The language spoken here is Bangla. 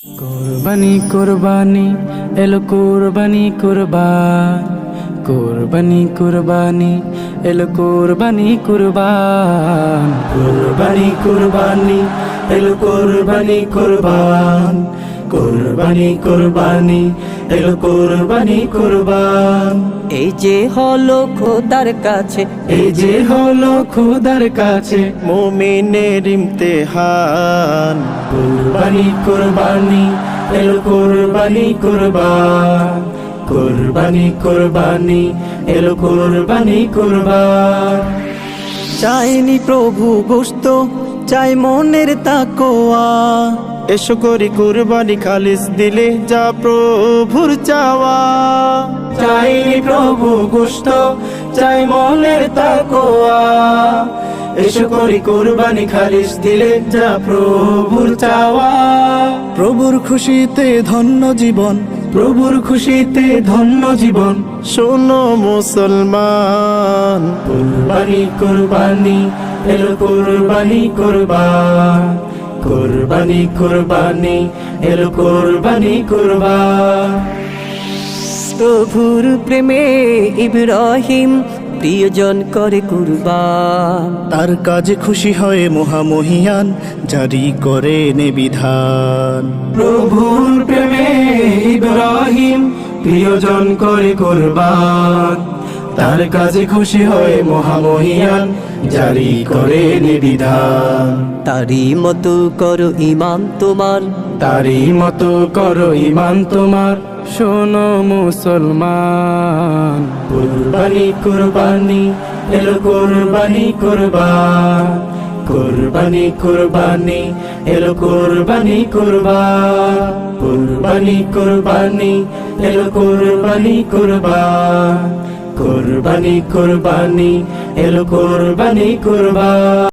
কোরবানি কোরবানি এলো কোরবানি কোরবান, কোরবানি কোরবানি এলো কোরবানি কোরবান, কোরবানি কোরবানি এলো কোরবানি কোরবান, কোরবানি কোরবানি এলো কোরবানি কোরবান। এই যে হলো খোদার কাছে, এই যে হলো খোদার কাছে মুমিনের ইমতিহান। কোরবানি কোরবানি এলো কোরবানি কোরবান, কোরবানি কোরবানি এলো কোরবানি কোরবান। চাইনি প্রভু গোশত, চাই মনের তাকওয়া। এসো করি কুরবানি খালিস দিলে যা প্রভুর চাওয়া। চাইনি প্রভু গোশত, চাই মনের তাকওয়া। এসো করি কোরবানি খালিস দিলে যা প্রভুর চাওয়া। প্রভুর খুশিতে ধন্য জীবন, প্রভুর খুশিতে ধন্য জীবন। শোনো মুসলমান, কোরবানি কোরবানি এলো কোরবানি কোরবান, কোরবানি কোরবানি এলো কোরবানি কোরবান। প্রভুর প্রেমে ইব্রাহিম প্রিয়জন করে কুরবান। তার কাজে খুশি হয়ে মহামহিয়ান জারি করেন এ বিধান। প্রভুর প্রেমে ইব্রাহিম প্রিয়জন করে কোরবান, তার কাজে খুশি হয়ে মহামহিয়ান জারি করে বিধান। তারই মতো করো ইমান তোমার, তারই মতো করো ইমান তোমার। শোনো মুসলমান, কোরবানি কোরবানি এলো কোরবানি কোরবান, কোরবানি কোরবানি এলো কোরবানি কোরবান, কোরবানি কোরবানি এলো কোরবানি কোরবান, কোরবানি কোরবানি এলো কোরবানি কোরবান।